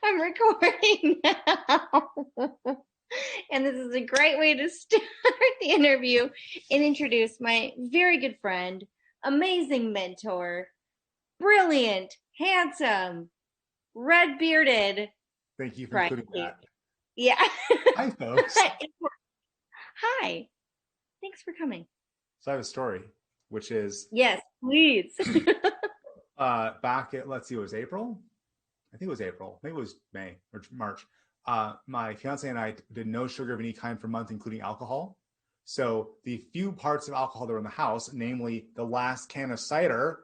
I'm recording now. And this is a great way to start the interview and introduce my very good friend, amazing mentor, brilliant, handsome, red bearded Thank you for Brian including Keith. that. Yeah. Hi, folks. Hi. Thanks for coming. So I have a story, which is Yes, please. back at, let's see, it was April? I think it was April. Maybe it was May or March. My fiance and I did no sugar of any kind for a month, including alcohol. So the few parts of alcohol that were in the house, namely the last can of cider,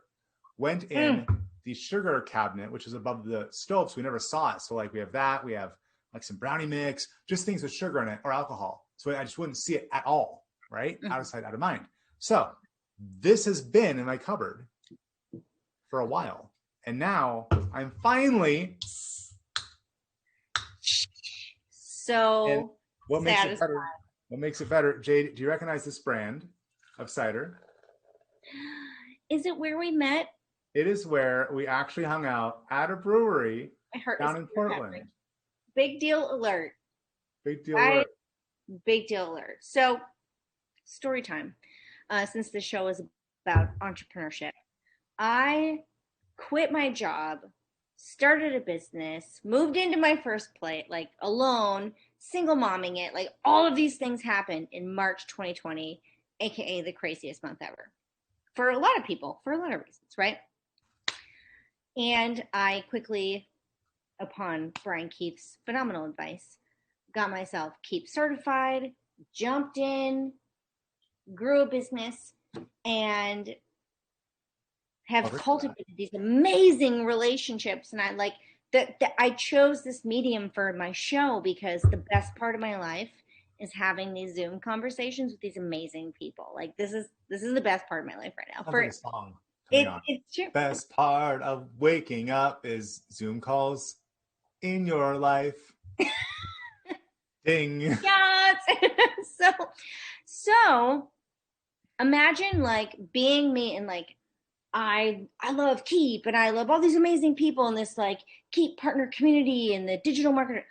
went in the sugar cabinet, which is above the stove. So we never saw it. So like we have that, we have like some brownie mix, just things with sugar in it or alcohol. So I just wouldn't see it at all, right? Out of sight, out of mind. So this has been in my cupboard for a while. And now I'm finally. So what makes it satisfied. better? What makes it better? Jade, do you recognize this brand of cider? Is it where we met? It is where we actually hung out at a brewery My heart is down in Portland. Big deal alert. Big deal alert. Big deal alert. So, story time. Since the show is about entrepreneurship, I quit my job, started a business, moved into my first place, like alone, single momming it. Like all of these things happened in March 2020, aka the craziest month ever. For a lot of people, for a lot of reasons, right? And I quickly, upon Brian Keith's phenomenal advice, got myself Keep certified, jumped in, grew a business, and have cultivated these amazing relationships. And I like that I chose this medium for my show because the best part of my life is having these Zoom conversations with these amazing people. Like this is the best part of my life right now. Sounds like a song. It's true. Best part of waking up is Zoom calls in your life. Ding. Yes. so imagine like being me and like I love Keep and I love all these amazing people in this like Keep partner community and the digital marketer.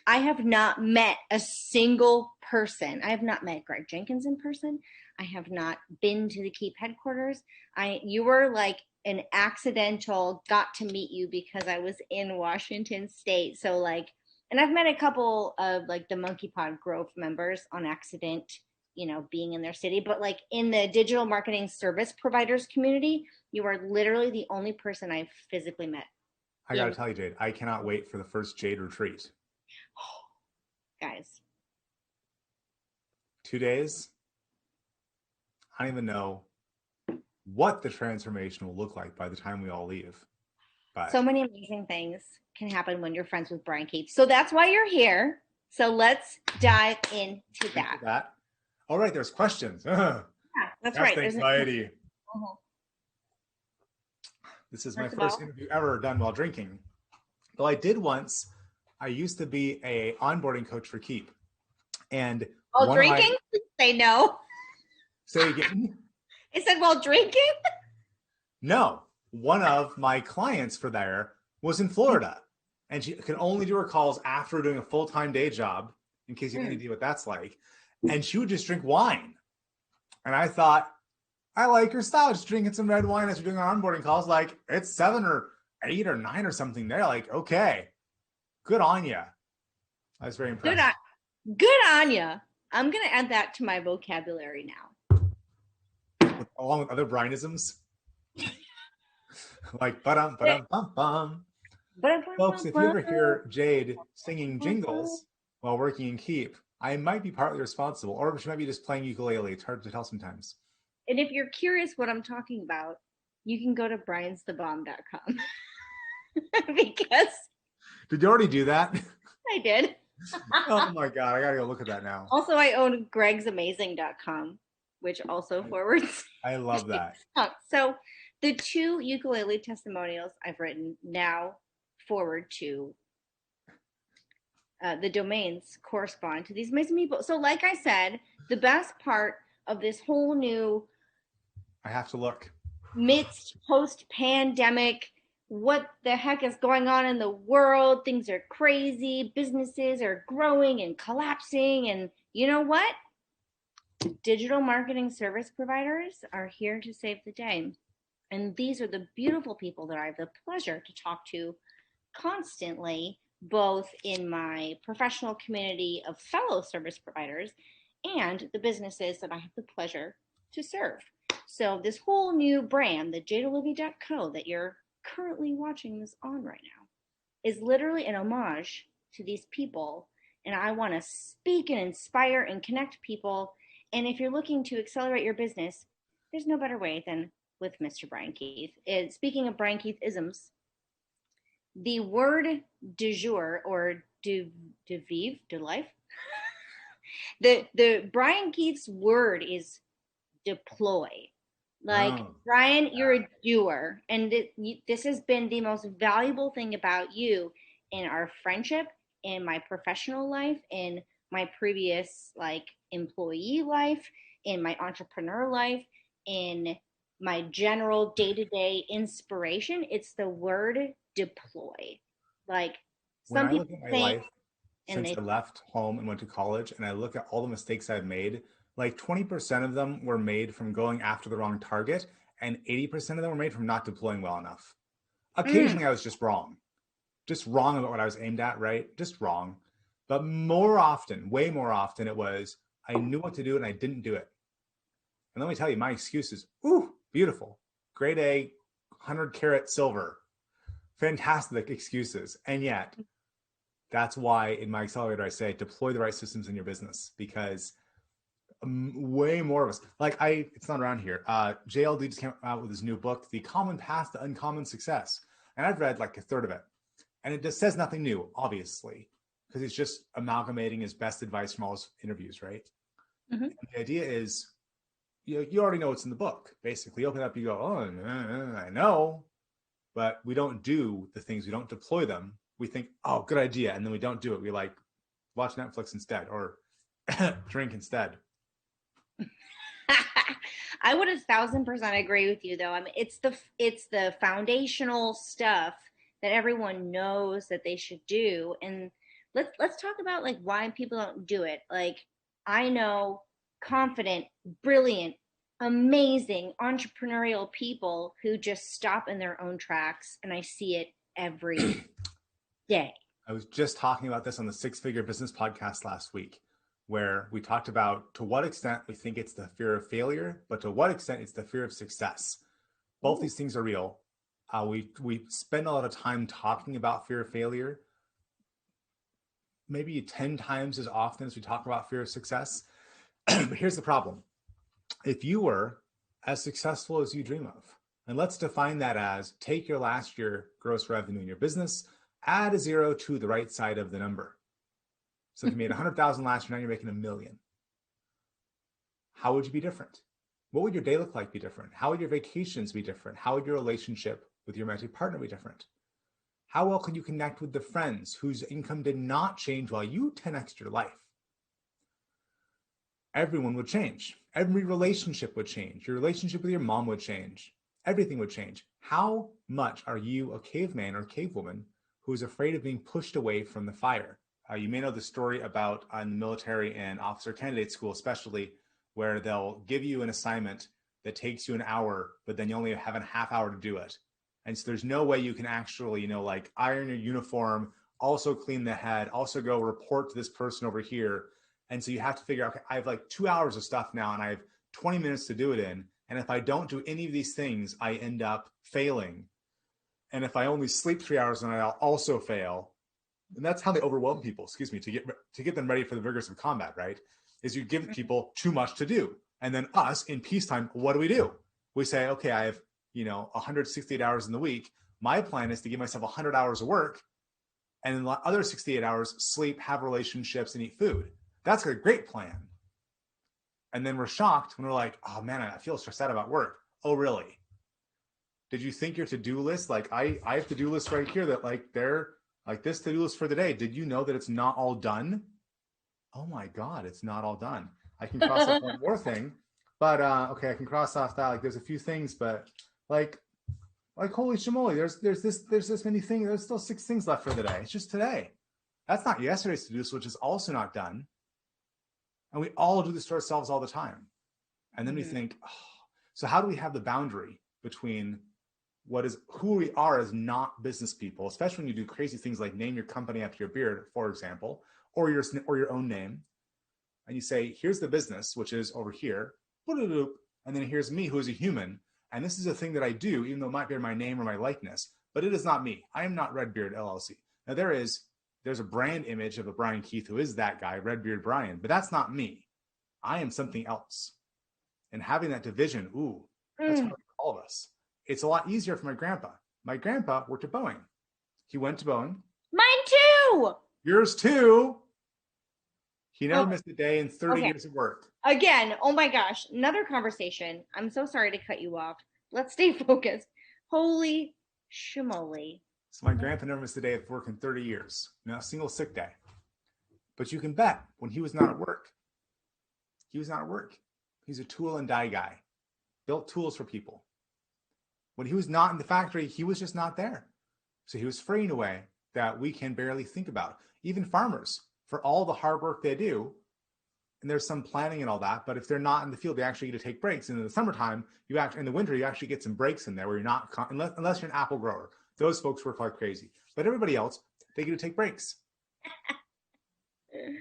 I have not met a single person. I have not met Greg Jenkins in person. I have not been to the Keep headquarters. You were like an accidental got to meet you because I was in Washington State. So like, and I've met a couple of like the Monkey Pod Grove members on accident, being in their city, but like in the digital marketing service providers community, you are literally the only person I've physically met. I gotta tell you, Jade, I cannot wait for the first Jade retreat. Guys. 2 days. I don't even know what the transformation will look like by the time we all leave. But so many amazing things can happen when you're friends with Brian Keith. So that's why you're here. So let's dive into that. All right, there's questions. Yeah, that's right. There's anxiety. This is my first interview ever done while drinking. Though I did once. I used to be a onboarding coach for Keep. And while drinking? Say no. Say again. I said while drinking? No. One of my clients for there was in Florida. And she could only do her calls after doing a full-time day job, in case you have any idea what that's like. And she would just drink wine. And I thought, I like her style, just drinking some red wine as we're doing our onboarding calls. Like, it's 7 or 8 or 9 or something there. Like, okay, good on you. I was very impressed. Good on you. I'm going to add that to my vocabulary now. Along with other Brianisms. Like, ba-dum-bum. Folks, if you ever hear Jade singing jingles while working in Keep, I might be partly responsible, or she might be just playing ukulele. It's hard to tell sometimes. And if you're curious what I'm talking about, you can go to briansthebomb.com. Because did you already do that? I did. Oh my God, I gotta go look at that now. Also, I own gregsamazing.com, which also forwards. I love that. So the 2 ukulele testimonials I've written now forward to the domains correspond to these amazing people. So like I said, the best part of this whole new I have to look midst post-pandemic what the heck is going on in the world. Things are crazy. Businesses are growing and collapsing. And you know what? Digital marketing service providers are here to save the day. And these are the beautiful people that I have the pleasure to talk to constantly, both in my professional community of fellow service providers and the businesses that I have the pleasure to serve. So, this whole new brand, the jadalivy.co, that you're currently watching this on right now, is literally an homage to these people. And I want to speak and inspire and connect people. And if you're looking to accelerate your business, there's no better way than with Mr. Brian Keith. And speaking of Brian Keith isms, the word du jour or de vivre, de life, the Brian Keith's word is deploy. Like, Oh, Brian, you're a doer, and this has been the most valuable thing about you in our friendship, in my professional life, in my previous like employee life, in my entrepreneur life, in my general day-to-day inspiration. It's the word deploy. Like, when some I people look at my think, life and since they I left home and went to college, and I look at all the mistakes I've made, like 20% of them were made from going after the wrong target, and 80% of them were made from not deploying well enough. mm, Occasionally, I was just wrong about what I was aimed at, right? Just wrong. But more often, way more often, it was I knew what to do and I didn't do it. And let me tell you, my excuses, ooh, beautiful. Grade A, 100 carat silver. Fantastic excuses. And yet, that's why in my accelerator, I say deploy the right systems in your business because way more of us, it's not around here. JLD just came out with his new book, The Common Path to Uncommon Success. And I've read like a third of it. And it just says nothing new, obviously, because he's just amalgamating his best advice from all his interviews, right? mm-hmm. And the idea is, you already know what's in the book. Basically, you open it up, you go, oh, I know, but we don't do the things. We don't deploy them. We think, oh, good idea, and then we don't do it. We like watch Netflix instead or drink instead. I would 1,000% agree with you, though. I mean, it's the foundational stuff that everyone knows that they should do, and let's talk about like why people don't do it. Like, I know confident, brilliant, amazing entrepreneurial people who just stop in their own tracks, and I see it every day. I was just talking about this on the Six Figure Business podcast last week, where we talked about to what extent we think it's the fear of failure, but to what extent it's the fear of success. Both Ooh. these things are real. We spend a lot of time talking about fear of failure, maybe 10 times as often as we talk about fear of success. But here's the problem. If you were as successful as you dream of, and let's define that as take your last year gross revenue in your business, add a zero to the right side of the number. So if you made 100,000 last year, now you're making 1,000,000. How would you be different? What would your day look like be different? How would your vacations be different? How would your relationship with your romantic partner be different? How well could you connect with the friends whose income did not change while you 10x'd your life? Everyone would change. Every relationship would change. Your relationship with your mom would change. Everything would change. How much are you a caveman or cavewoman who is afraid of being pushed away from the fire? You may know the story about in the military and officer candidate school, especially, where they'll give you an assignment that takes you an hour, but then you only have a half hour to do it. And so there's no way you can actually, like iron your uniform, also clean the head, also go report to this person over here. And so you have to figure out, okay, I have like 2 hours of stuff now and I have 20 minutes to do it in. And if I don't do any of these things, I end up failing. And if I only sleep 3 hours, then I'll also fail. And that's how they overwhelm people, to get them ready for the rigors of combat, right? Is you give people too much to do. And then us in peacetime, what do? We say, okay, I have, 168 hours in the week. My plan is to give myself 100 hours of work and then the other 68 hours sleep, have relationships, and eat food. That's a great plan. And then we're shocked when we're like, oh man, I feel stressed out about work. Oh, really? Did you think your to-do list, like I have to-do lists right here that like they're like this to-do list for the day. Did you know that it's not all done? Oh my God, it's not all done. I can cross off one more thing, but okay, I can cross off that. Like there's a few things, but like Like, holy shamoly, there's this many things. There's still 6 things left for the day. It's just today. That's not yesterday's to do list, which is also not done. And we all do this to ourselves all the time. And then we think, oh, so how do we have the boundary between who we are as not business people, especially when you do crazy things like name your company after your beard, for example, or your own name, and you say, here's the business, which is over here, and then here's me, who is a human, and this is a thing that I do, even though it might bear my name or my likeness, but it is not me. I am not Redbeard LLC. Now there's a brand image of a Brian Keith who is that guy, Redbeard Brian, but that's not me. I am something else. And having that division, that's hard for all of us. It's a lot easier for my grandpa. My grandpa worked at Boeing. He went to Boeing. Mine too. Yours too. He never missed a day in 30 years of work. Again, oh my gosh, another conversation. I'm so sorry to cut you off. Let's stay focused. Holy shimoly. So my grandpa never missed a day of work in 30 years. Not a single sick day. But you can bet when he was not at work, he's a tool and die guy. Built tools for people. When he was not in the factory, he was just not there. So he was free in a way that we can barely think about. Even farmers, for all the hard work they do, and there's some planning and all that, but if they're not in the field, they actually get to take breaks. And in the summertime, in the winter, you actually get some breaks in there where you're not, unless you're an apple grower. Those folks work like crazy. But everybody else, they get to take breaks.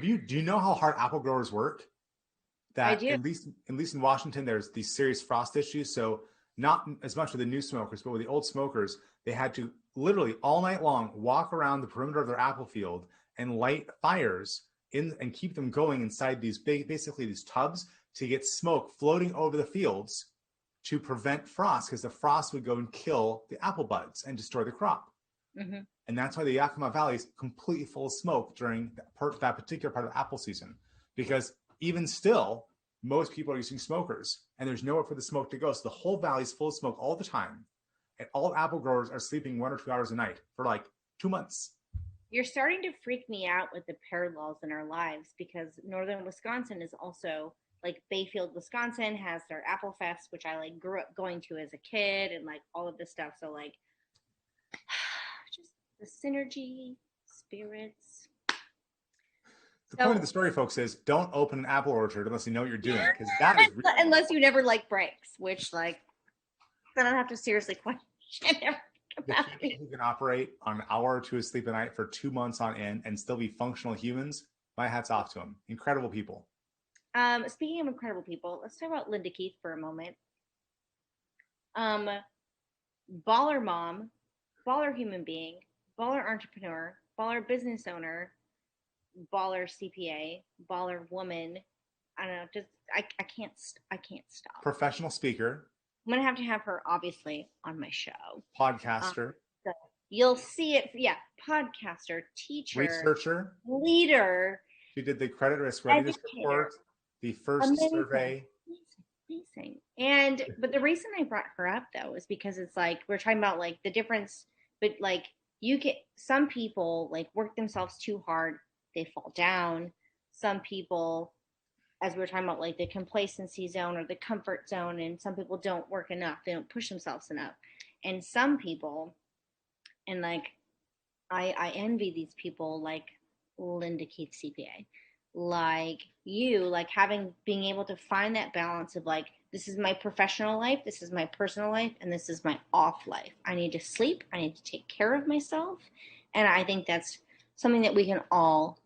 Do you know how hard apple growers work? That I do. At least in Washington, there's these serious frost issues. So not as much with the new smokers, but with the old smokers, they had to literally all night long walk around the perimeter of their apple field and light fires and keep them going inside basically these tubs to get smoke floating over the fields to prevent frost, because the frost would go and kill the apple buds and destroy the crop. Mm-hmm. And that's why the Yakima Valley is completely full of smoke during that particular part of the apple season, because even still, most people are using smokers and there's nowhere for the smoke to go. So the whole valley is full of smoke all the time. And all apple growers are sleeping 1 or 2 hours a night for like 2 months. You're starting to freak me out with the parallels in our lives, because northern Wisconsin is also like Bayfield, Wisconsin has their Apple Fest, which I like grew up going to as a kid, and like all of this stuff. So like just the synergy, spirits. The point of the story, folks, is don't open an apple orchard unless you know what you're doing, because that is really unless you never like breaks, which like then I have to seriously question every capacity. Who can operate on an hour or 2 of sleep a night for 2 months on end and still be functional humans, my hat's off to them. Incredible people. Speaking of incredible people, let's talk about Linda Keith for a moment. Baller mom, baller human being, baller entrepreneur, baller business owner, baller CPA, baller woman. I don't know, just I can't stop. Professional speaker. I'm gonna have her obviously on my show. Podcaster. So you'll see it. Yeah, podcaster, teacher, researcher, leader. She did the credit risk readiness report, the first survey. Amazing. But the reason I brought her up though is because it's like we're talking about like the difference, but like some people like work themselves too hard, they fall down. Some people, as we were talking about, like the complacency zone or the comfort zone, and some people don't work enough, they don't push themselves enough. And some people, and like I envy these people like Linda Keith CPA, like you, like being able to find that balance of like, this is my professional life, this is my personal life, and this is my off life. I need to sleep, I need to take care of myself. And I think that's something that we can all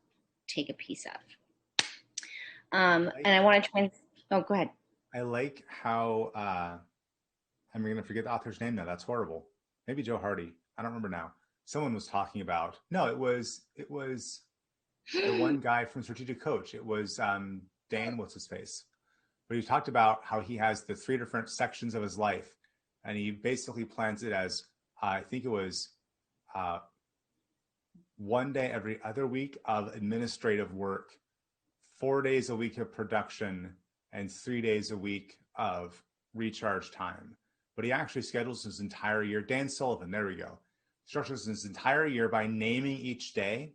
take a piece of. And I want to try and, go ahead. I like how, I'm going to forget the author's name now. That's horrible. Maybe Joe Hardy. I don't remember now. Someone was talking about, no, it was the one guy from Strategic Coach. It was Dan, what's his face? But he talked about how he has the 3 different sections of his life. And he basically plans it as, I think it was 1 day every other week of administrative work, 4 days a week of production, and 3 days a week of recharge time. But he actually schedules his entire year. Dan Sullivan, there we go. Structures his entire year by naming each day.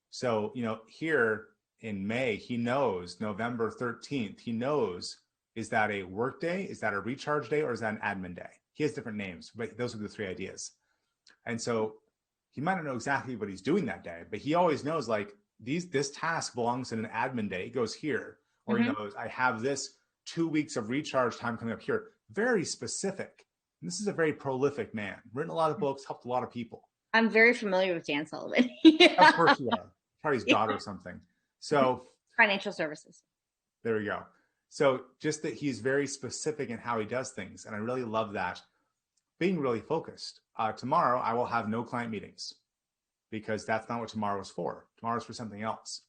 So, here in May, he knows November 13th, he knows, is that a work day? Is that a recharge day? Or is that an admin day? He has different names, but those are the 3 ideas. And so he might not know exactly what he's doing that day, but he always knows like this task belongs in an admin day. It goes here, or he knows I have this 2 weeks of recharge time coming up here. Very specific. And this is a very prolific man. Written a lot of books, helped a lot of people. I'm very familiar with Dan Sullivan. Of course you are. Probably his daughter or something. So financial services. There we go. So just that he's very specific in how he does things. And I really love that. Being really focused. Tomorrow, I will have no client meetings because that's not what tomorrow is for. Tomorrow's for something else.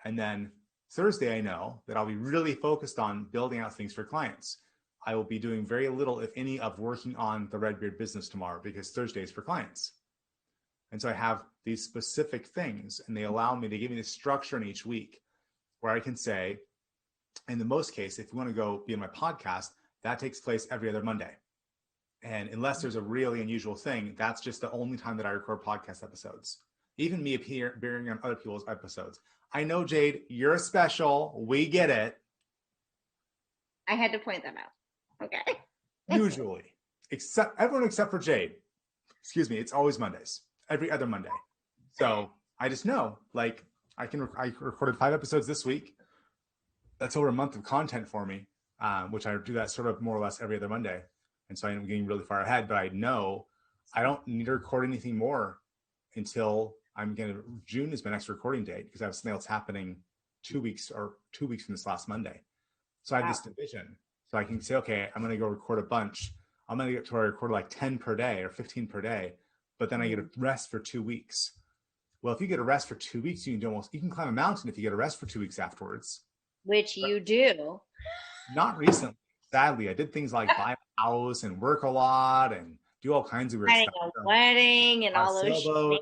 And then Thursday, I know that I'll be really focused on building out things for clients. I will be doing very little, if any, of working on the Redbeard business tomorrow because Thursday is for clients. And so I have these specific things, and they allow me to give me the structure in each week where I can say, in the most case, if you want to go be in my podcast, that takes place every other Monday. And unless there's a really unusual thing, that's just the only time that I record podcast episodes. Even me appearing on other people's episodes. I know, Jade, you're special. We get it. I had to point that out. Okay. Usually. Everyone except for Jade. Excuse me. It's always Mondays. Every other Monday. So I just know, like, I recorded 5 episodes this week. That's over a month of content for me, which I do that sort of more or less every other Monday. And so I'm getting really far ahead, but I know I don't need to record anything more until June is my next recording date because I have something else happening 2 weeks from this last Monday. So I have this division. So I can say, okay, I'm going to go record a bunch. I'm going to get to where I record like 10 per day or 15 per day, but then I get a rest for 2 weeks. Well, if you get a rest for 2 weeks, you can climb a mountain if you get a rest for 2 weeks afterwards. Which you do. Not recently. Sadly, I did things like buy a house and work a lot and do all kinds of weird stuff. A wedding and all those sailboat,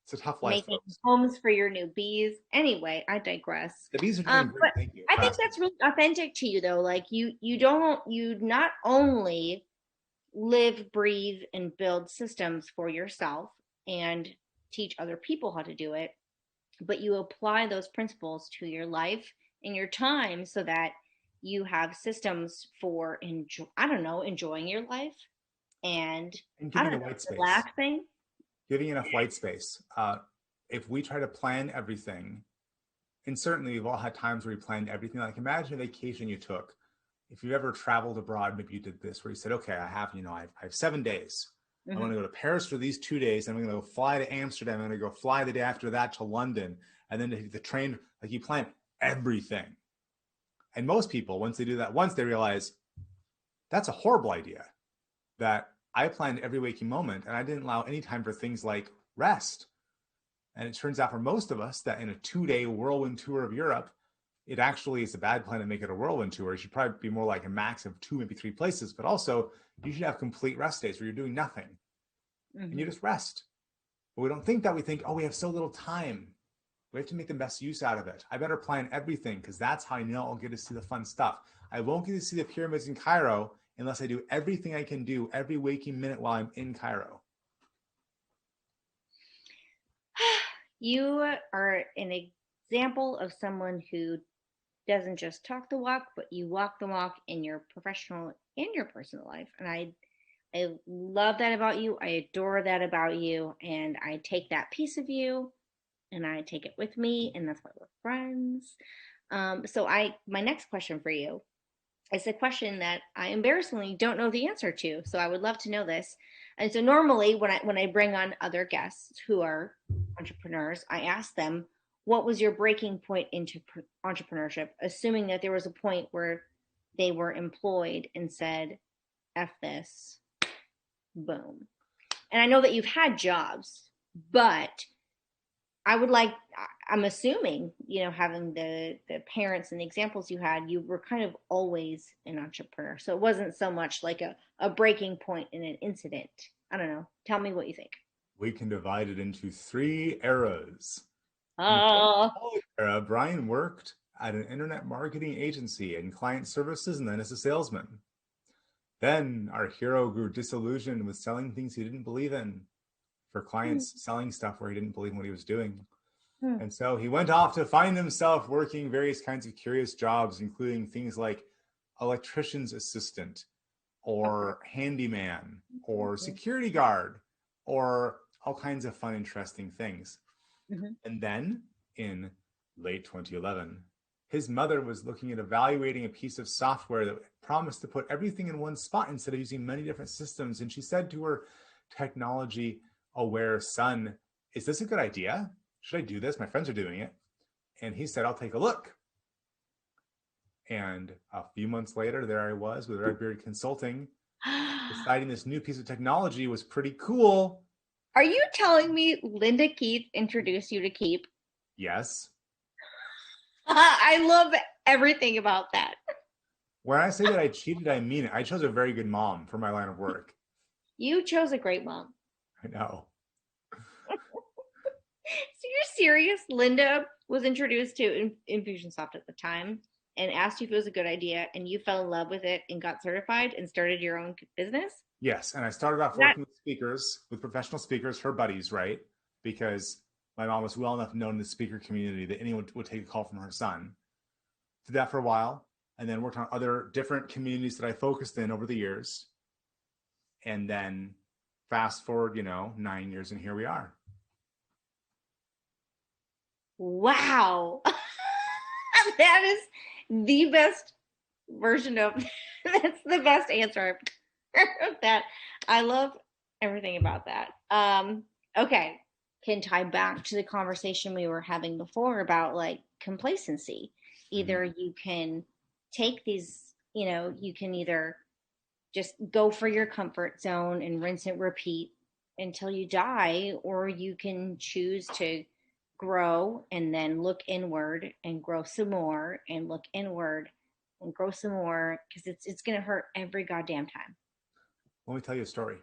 it's a tough life. Making homes for your new bees. Anyway, I digress. The bees are doing great. Thank you. I think that's really authentic to you, though. Like you not only live, breathe, and build systems for yourself and teach other people how to do it, but you apply those principles to your life and your time so that you have systems for enjoying your life and giving white space. Relaxing. Giving enough white space. If we try to plan everything, and certainly we've all had times where we planned everything. Like imagine a vacation you took. If you ever traveled abroad, maybe you did this where you said, okay, I have 7 days. I'm going to go to Paris for these 2 days. I'm going to go fly to Amsterdam. I'm going to go fly the day after that to London. And then the train, like you plan everything. And most people, once they do that, they realize that's a horrible idea. That I planned every waking moment and I didn't allow any time for things like rest. And it turns out for most of us that in a 2-day whirlwind tour of Europe, it actually is a bad plan to make it a whirlwind tour. It should probably be more like a max of 2, maybe 3 places, but also you should have complete rest days where you're doing nothing and you just rest. But we don't think that. We think, oh, we have so little time. We have to make the best use out of it. I better plan everything because that's how I know I'll get to see the fun stuff. I won't get to see the pyramids in Cairo unless I do everything I can do every waking minute while I'm in Cairo. You are an example of someone who doesn't just talk the walk, but you walk the walk in your professional and your personal life. And I love that about you. I adore that about you. And I take that piece of you and I take it with me. And that's why we're friends. So my next question for you is a question that I embarrassingly don't know the answer to. So I would love to know this. And so normally when I bring on other guests who are entrepreneurs, I ask them, what was your breaking point into entrepreneurship, assuming that there was a point where they were employed and said, F this, boom. And I know that you've had jobs, but I'm assuming, having the parents and the examples you had, you were kind of always an entrepreneur. So it wasn't so much like a breaking point in an incident. I don't know. Tell me what you think. We can divide it into 3 eras. Era, Brian worked at an internet marketing agency in client services and then as a salesman. Then our hero grew disillusioned with selling things he didn't believe in for clients, selling stuff where he didn't believe in what he was doing. And so he went off to find himself working various kinds of curious jobs, including things like electrician's assistant or handyman or security guard or all kinds of fun, interesting things. Mm-hmm. And then in late 2011, his mother was looking at evaluating a piece of software that promised to put everything in one spot instead of using many different systems. And she said to her technology aware son, "Is this a good idea? Should I do this? My friends are doing it." And he said, "I'll take a look." And a few months later, there I was with Redbeard Consulting, deciding this new piece of technology was pretty cool. Are you telling me Linda Keith introduced you to Keep? Yes. I love everything about that. When I say that I cheated, I mean it. I chose a very good mom for my line of work. You chose a great mom. I know. So you're serious? Linda was introduced to Infusionsoft at the time and asked you if it was a good idea, and you fell in love with it and got certified and started your own business? Yes, and I started off working with speakers, with professional speakers, her buddies, right? Because my mom was well enough known in the speaker community that anyone would take a call from her son. Did that for a while, and then worked on other different communities that I focused in over the years. And then fast forward, 9 years, and here we are. Wow. That is the best version of that's the best answer I've heard of that. I love everything about that. Okay. Can tie back to the conversation we were having before about like complacency. Either you can take these, you can either just go for your comfort zone and rinse and repeat until you die, or you can choose to grow and then look inward and grow some more and look inward and grow some more, because it's going to hurt every goddamn time. Let me tell you a story.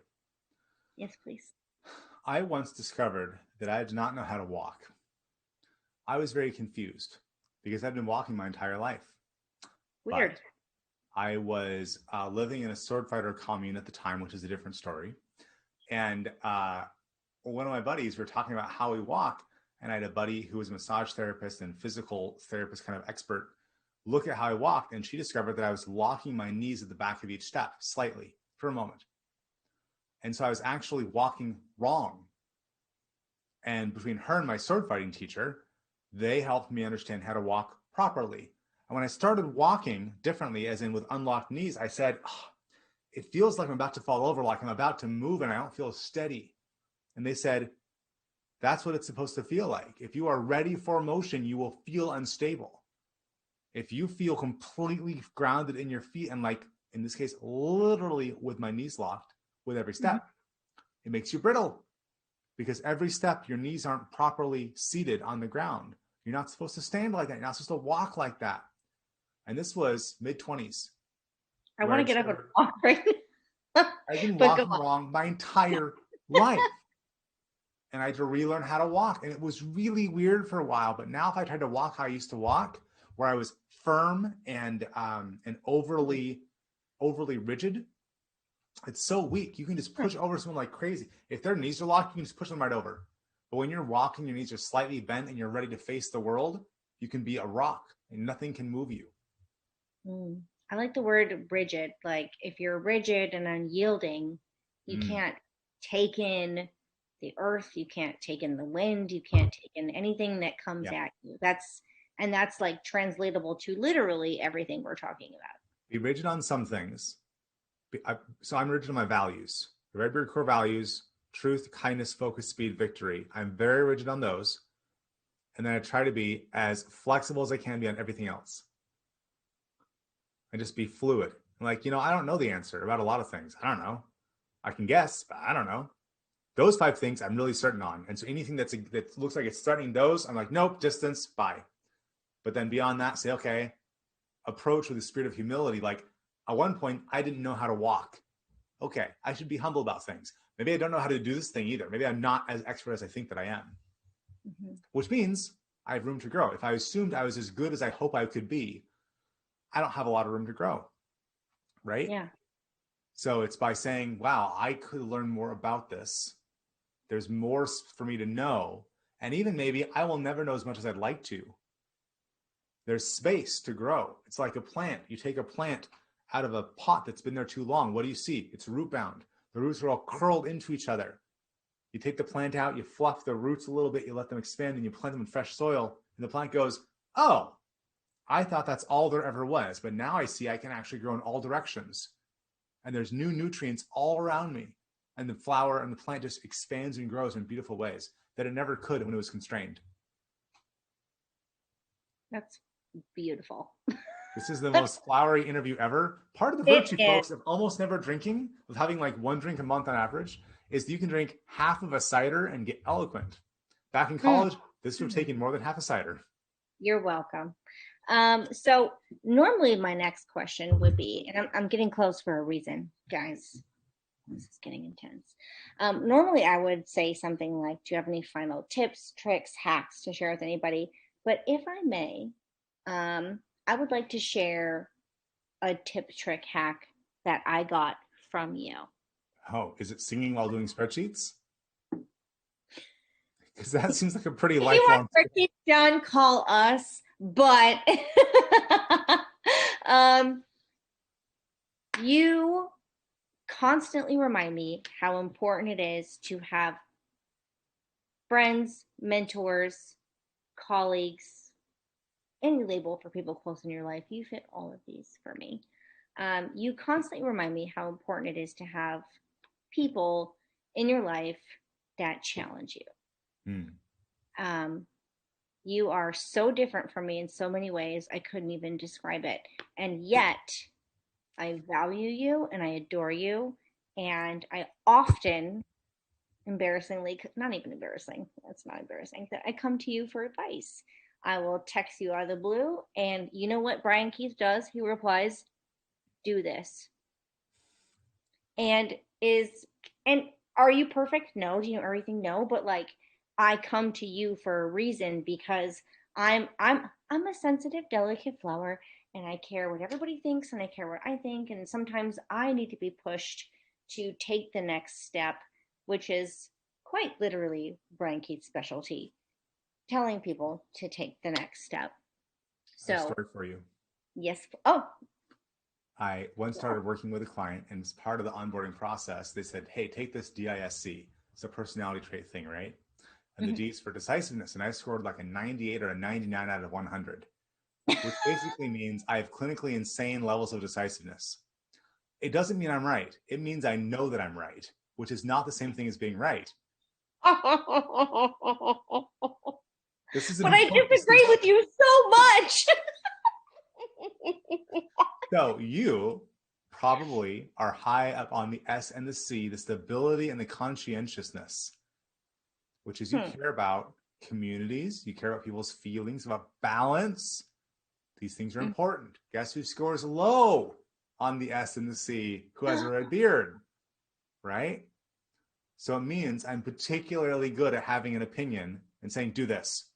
Yes, please. I once discovered that I did not know how to walk. I was very confused because I'd been walking my entire life. Weird. But I was living in a sword fighter commune at the time, which is a different story. And one of my buddies, we were talking about how we walk. And I had a buddy who was a massage therapist and physical therapist kind of expert look at how I walked. And she discovered that I was locking my knees at the back of each step slightly for a moment. And so I was actually walking wrong. And between her and my sword fighting teacher, they helped me understand how to walk properly. And when I started walking differently, as in with unlocked knees, I said, it feels like I'm about to fall over, like I'm about to move and I don't feel steady. And they said, that's what it's supposed to feel like. If you are ready for motion, you will feel unstable. If you feel completely grounded in your feet and, like in this case, literally with my knees locked with every step, it makes you brittle because every step your knees aren't properly seated on the ground. You're not supposed to stand like that. You're not supposed to walk like that. And this was mid-20s. I want to get up and walk right now. I've been walking wrong my entire life. And I had to relearn how to walk. And it was really weird for a while. But now if I tried to walk how I used to walk, where I was firm and overly rigid, it's so weak. You can just push over someone like crazy. If their knees are locked, you can just push them right over. But when you're walking, your knees are slightly bent and you're ready to face the world, you can be a rock and nothing can move you. I like the word rigid. Like if you're rigid and unyielding, you can't take in the earth, you can't take in the wind, you can't take in anything that comes at you. That's like translatable to literally everything we're talking about. Be rigid on some things. So I'm rigid on my values. The Redbeard core values: truth, kindness, focus, speed, victory. I'm very rigid on those. And then I try to be as flexible as I can be on everything else. And just be fluid. Like, I don't know the answer about a lot of things. I don't know. I can guess, but I don't know. Those 5 things I'm really certain on. And so anything that looks like it's threatening those, I'm like, nope, distance, bye. But then beyond that, say, okay, approach with a spirit of humility. Like at one point, I didn't know how to walk. Okay, I should be humble about things. Maybe I don't know how to do this thing either. Maybe I'm not as expert as I think that I am. Which means I have room to grow. If I assumed I was as good as I hope I could be, I don't have a lot of room to grow. Right? Yeah. So it's by saying, wow, I could learn more about this. There's more for me to know. And even maybe I will never know as much as I'd like to. There's space to grow. It's like a plant. You take a plant out of a pot that's been there too long, what do you see? It's root bound. The roots are all curled into each other. You take the plant out, you fluff the roots a little bit, you let them expand, and you plant them in fresh soil. And the plant goes, oh, I thought that's all there ever was. But now I see I can actually grow in all directions. And there's new nutrients all around me. And the flower and the plant just expands and grows in beautiful ways that it never could when it was constrained. That's beautiful. This is the most flowery interview ever. Part of the virtue, folks, of almost never drinking, of having like one drink a month on average, is that you can drink half of a cider and get eloquent. Back in college, this would have taken more than half a cider. You're welcome. So normally my next question would be, and I'm getting close for a reason, guys. This is getting intense. Normally I would say something like, do you have any final tips, tricks, hacks to share with anybody? But if I may, I would like to share a tip, trick, hack that I got from you. Oh, is it singing while doing spreadsheets? Because that seems like a pretty lifelong. If you want spreadsheets done, call us. But you constantly remind me how important it is to have friends, mentors, colleagues, any label for people close in your life. You fit all of these for me. You constantly remind me how important it is to have people in your life that challenge you. You are so different from me in so many ways, I couldn't even describe it. And yet, I value you and I adore you. And I often, embarrassingly, not even embarrassing, that's not embarrassing, that I come to you for advice. I will text you out of the blue. And you know what Brian Keith does? He replies, do this. And are you perfect? No. Do you know everything? No. But like, I come to you for a reason because I'm a sensitive, delicate flower, and I care what everybody thinks and I care what I think. And sometimes I need to be pushed to take the next step, which is quite literally Brian Keith's specialty, telling people to take the next step. So, a story for you. Yes. Oh. I once started working with a client, and as part of the onboarding process, they said, hey, take this DISC. It's a personality trait thing, right? And the D is for decisiveness. And I scored like a 98 or a 99 out of 100, which basically means I have clinically insane levels of decisiveness. It doesn't mean I'm right. It means I know that I'm right, which is not the same thing as being right. This is but I disagree with you so much. So you probably are high up on the S and the C, the stability and the conscientiousness, which is you care about communities, you care about people's feelings, about balance. These things are important. Guess who scores low on the S and the C? Who has a red beard, right? So it means I'm particularly good at having an opinion and saying, do this.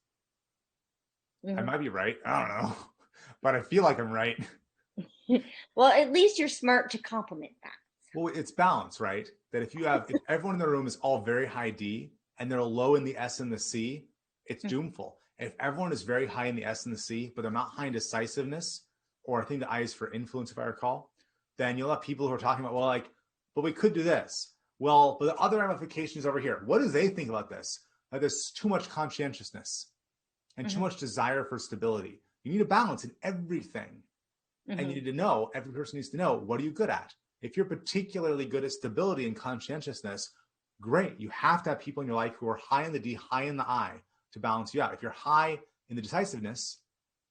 I might be right. I don't know. But I feel like I'm right. Well, at least you're smart to compliment that. Well, it's balance, right? That if everyone in the room is all very high D and they're low in the S and the C, it's doomful. If everyone is very high in the S and the C, but they're not high in decisiveness, or I think the I is for influence, if I recall, then you'll have people who are talking about, well, like, but we could do this. Well, but the other ramifications over here, what do they think about this? Like, there's too much conscientiousness and too much desire for stability. You need a balance in everything. And you need to know, every person needs to know, what are you good at? If you're particularly good at stability and conscientiousness, great. You have to have people in your life who are high in the D, high in the I to balance you out. If you're high in the decisiveness,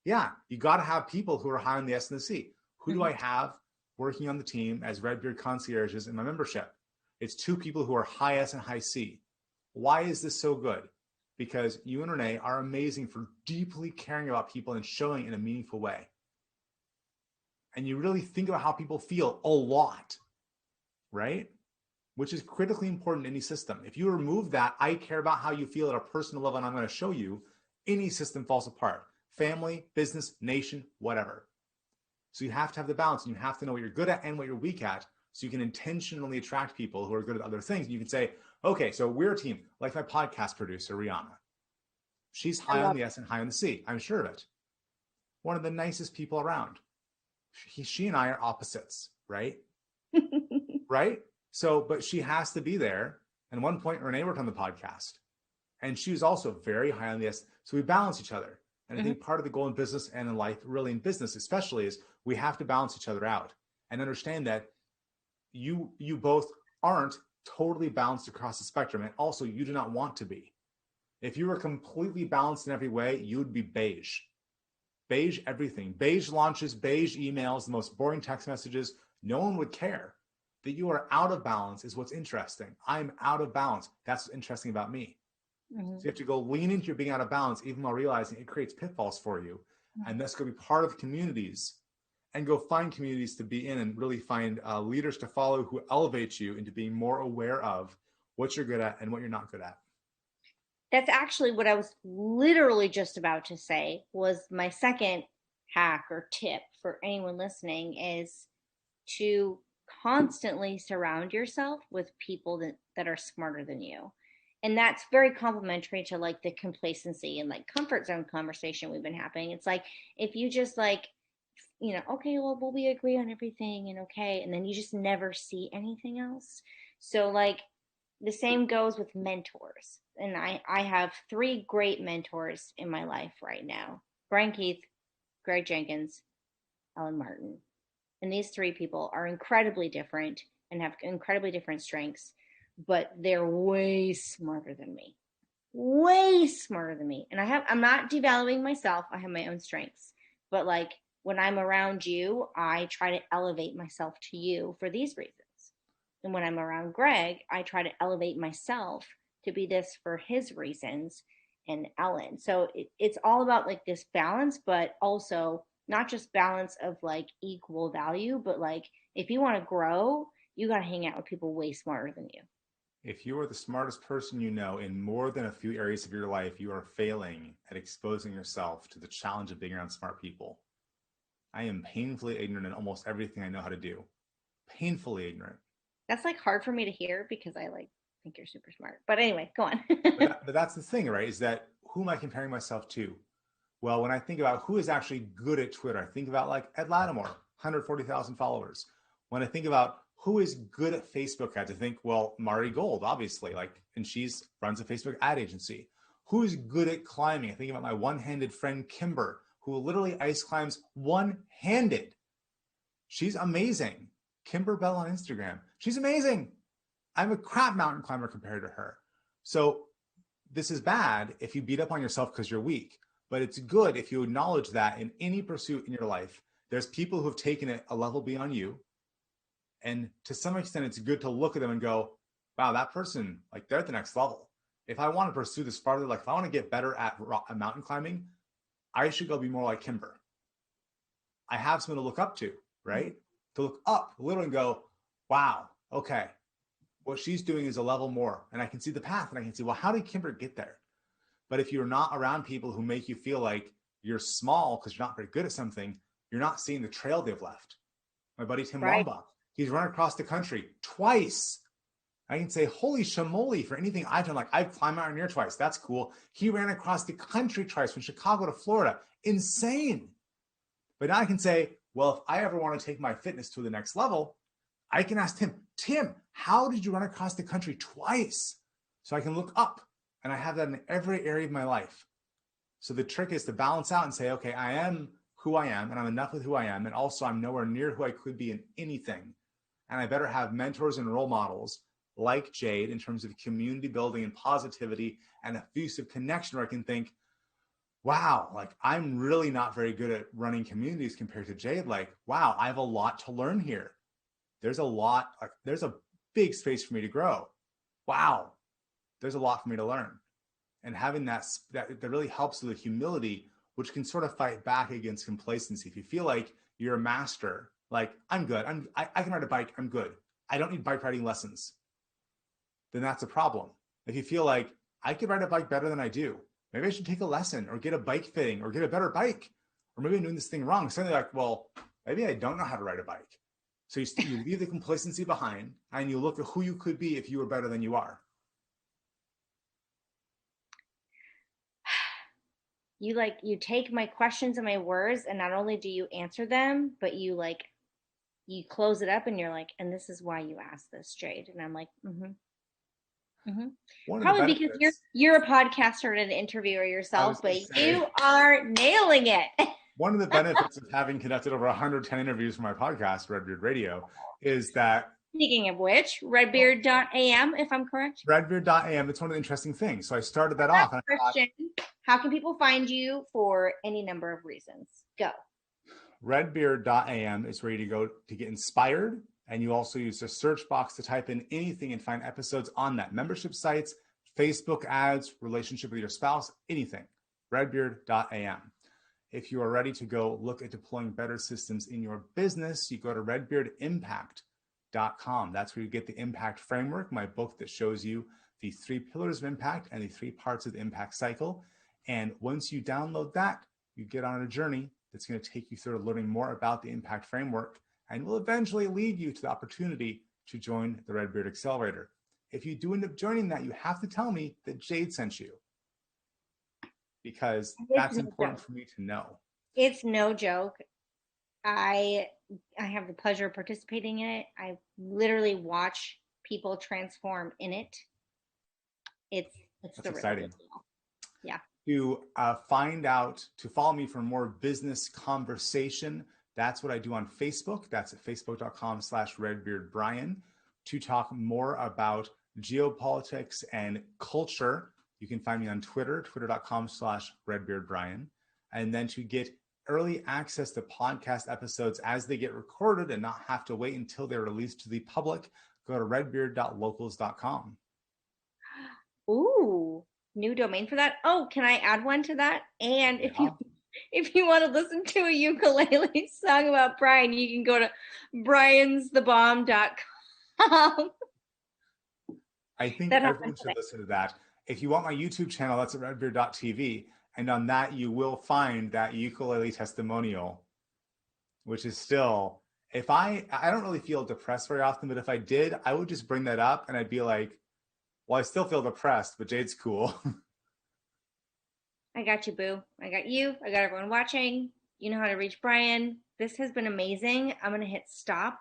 yeah, you got to have people who are high in the S and the C. Who do I have working on the team as Redbeard concierges in my membership? It's 2 people who are high S and high C. Why is this so good? Because you and Renee are amazing for deeply caring about people and showing in a meaningful way. And you really think about how people feel a lot, right? Which is critically important in any system. If you remove that, I care about how you feel at a personal level, and I'm going to show you, any system falls apart. Family, business, nation, whatever. So you have to have the balance, and you have to know what you're good at and what you're weak at, so you can intentionally attract people who are good at other things. And you can say, okay, so we're a team, like my podcast producer, Rihanna. She's high on the S and high on the C. I'm sure of it. One of the nicest people around. she and I are opposites, right? Right? So, but she has to be there. And at one point, Renee worked on the podcast, and she was also very high on this. So we balance each other. And I think part of the goal in business and in life, really in business especially, is we have to balance each other out and understand that you both aren't totally balanced across the spectrum, and also you do not want to be. If you were completely balanced in every way, you would be beige. Beige everything. Beige launches, beige emails, the most boring text messages. No one would care. That you are out of balance is what's interesting. I'm out of balance. That's what's interesting about me. So you have to go lean into your being out of balance, even while realizing it creates pitfalls for you. And that's going to be part of communities, and go find communities to be in and really find leaders to follow who elevate you into being more aware of what you're good at and what you're not good at. That's actually what I was literally just about to say. Was my second hack or tip for anyone listening is to constantly surround yourself with people that are smarter than you. And that's very complimentary to like the complacency and like comfort zone conversation we've been having. It's like if you just like, okay, well we agree on everything and okay, and then you just never see anything else. So like the same goes with mentors. And I have three great mentors in my life right now: Brian Keith, Greg Jenkins, Ellen Martin. And these three people are incredibly different and have incredibly different strengths, but they're way smarter than me. Way smarter than me. And I'm not devaluing myself. I have my own strengths. But like when I'm around you, I try to elevate myself to you for these reasons. And when I'm around Greg, I try to elevate myself to be this for his reasons, and Ellen. So it's all about like this balance, but also not just balance of like equal value, but like if you want to grow, you got to hang out with people way smarter than you. If you are the smartest person you know in more than a few areas of your life, you are failing at exposing yourself to the challenge of being around smart people. I am painfully ignorant in almost everything I know how to do. Painfully ignorant. That's like hard for me to hear because I like think you're super smart. But anyway, go on. But that's the thing, right? Is that who am I comparing myself to? Well, when I think about who is actually good at Twitter, I think about like Ed Lattimore, 140,000 followers. When I think about who is good at Facebook ads, I think, well, Mari Gold, obviously, like, and she's runs a Facebook ad agency. Who is good at climbing? I think about my one-handed friend Kimber, who literally ice climbs one-handed. She's amazing. Kimber Bell on Instagram. She's amazing. I'm a crap mountain climber compared to her. So this is bad if you beat up on yourself because you're weak, but it's good if you acknowledge that in any pursuit in your life, there's people who have taken it a level beyond you. And to some extent, it's good to look at them and go, wow, that person, like they're at the next level. If I want to pursue this farther, like if I want to get better at mountain climbing, I should go be more like Kimber. I have someone to look up to, right? To look up a little and go, wow, okay, what she's doing is a level more. And I can see the path and I can see, well, how did Kimber get there? But if you're not around people who make you feel like you're small because you're not very good at something, you're not seeing the trail they've left. My buddy Tim Right. Wambach, he's run across the country twice. I can say, holy shamoli, for anything I've done, like I've climbed Mount Rainier twice. That's cool. He ran across the country twice from Chicago to Florida. Insane. But now I can say, well, if I ever want to take my fitness to the next level, I can ask Tim, how did you run across the country twice? So I can look up, and I have that in every area of my life. So the trick is to balance out and say, okay, I am who I am, and I'm enough with who I am, and also I'm nowhere near who I could be in anything. And I better have mentors and role models like Jade in terms of community building and positivity and effusive connection where I can think, wow, like I'm really not very good at running communities compared to Jade. Like, wow, I have a lot to learn here. There's a big space for me to grow. Wow, there's a lot for me to learn. And having that really helps with the humility, which can sort of fight back against complacency. If you feel like you're a master, like I'm good, I can ride a bike, I'm good, I don't need bike riding lessons, then that's a problem. If you feel like I could ride a bike better than I do, maybe I should take a lesson or get a bike fitting or get a better bike, or maybe I'm doing this thing wrong. Suddenly like, well, maybe I don't know how to ride a bike. So you leave the complacency behind and you look at who you could be if you were better than you are. you take my questions and my words, and not only do you answer them, but you close it up and you're like, and this is why you asked this, Jade. And I'm like, mm-hmm. One of the Probably because benefits, you're a podcaster and an interviewer I yourself, was going but to say, you are nailing it. one of the benefits of having conducted over 110 interviews for my podcast, Redbeard Radio, is that Speaking of which, redbeard.am, if I'm correct. Redbeard.am, it's one of the interesting things. So I started that off, and I thought, Question: how can people find you for any number of reasons? Go. Redbeard.am is where you go to get inspired. And you also use the search box to type in anything and find episodes on that. Membership sites, Facebook ads, relationship with your spouse, anything. Redbeard.am. If you are ready to go look at deploying better systems in your business, you go to redbeardimpact.com. That's where you get the impact framework, my book that shows you the 3 pillars of impact and the 3 parts of the impact cycle. And once you download that, you get on a journey that's going to take you through learning more about the impact framework and will eventually lead you to the opportunity to join the Redbeard Accelerator. If you do end up joining that, you have to tell me that Jade sent you, because that's important for me to know. It's no joke. I have the pleasure of participating in it. I literally watch people transform in it. It's That's exciting. deal. Yeah. To find out, to follow me for more business conversation, that's what I do on Facebook. That's at facebook.com/redbeardbrian. To talk more about geopolitics and culture, you can find me on Twitter, twitter.com/redbeardbrian. And then to get early access to podcast episodes as they get recorded and not have to wait until they're released to the public, go to redbeard.locals.com. Ooh, new domain for that. Oh, can I add one to that? And if you want to listen to a ukulele song about Brian, you can go to briansthebomb.com. I think everyone should listen to that. If you want my YouTube channel, that's at redbeard.tv. And on that, you will find that ukulele testimonial, which is still, if I don't really feel depressed very often, but if I did, I would just bring that up and I'd be like, well, I still feel depressed, but Jade's cool. I got you, boo. I got you. I got everyone watching. You know how to reach Brian. This has been amazing. I'm going to hit stop,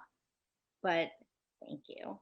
but thank you.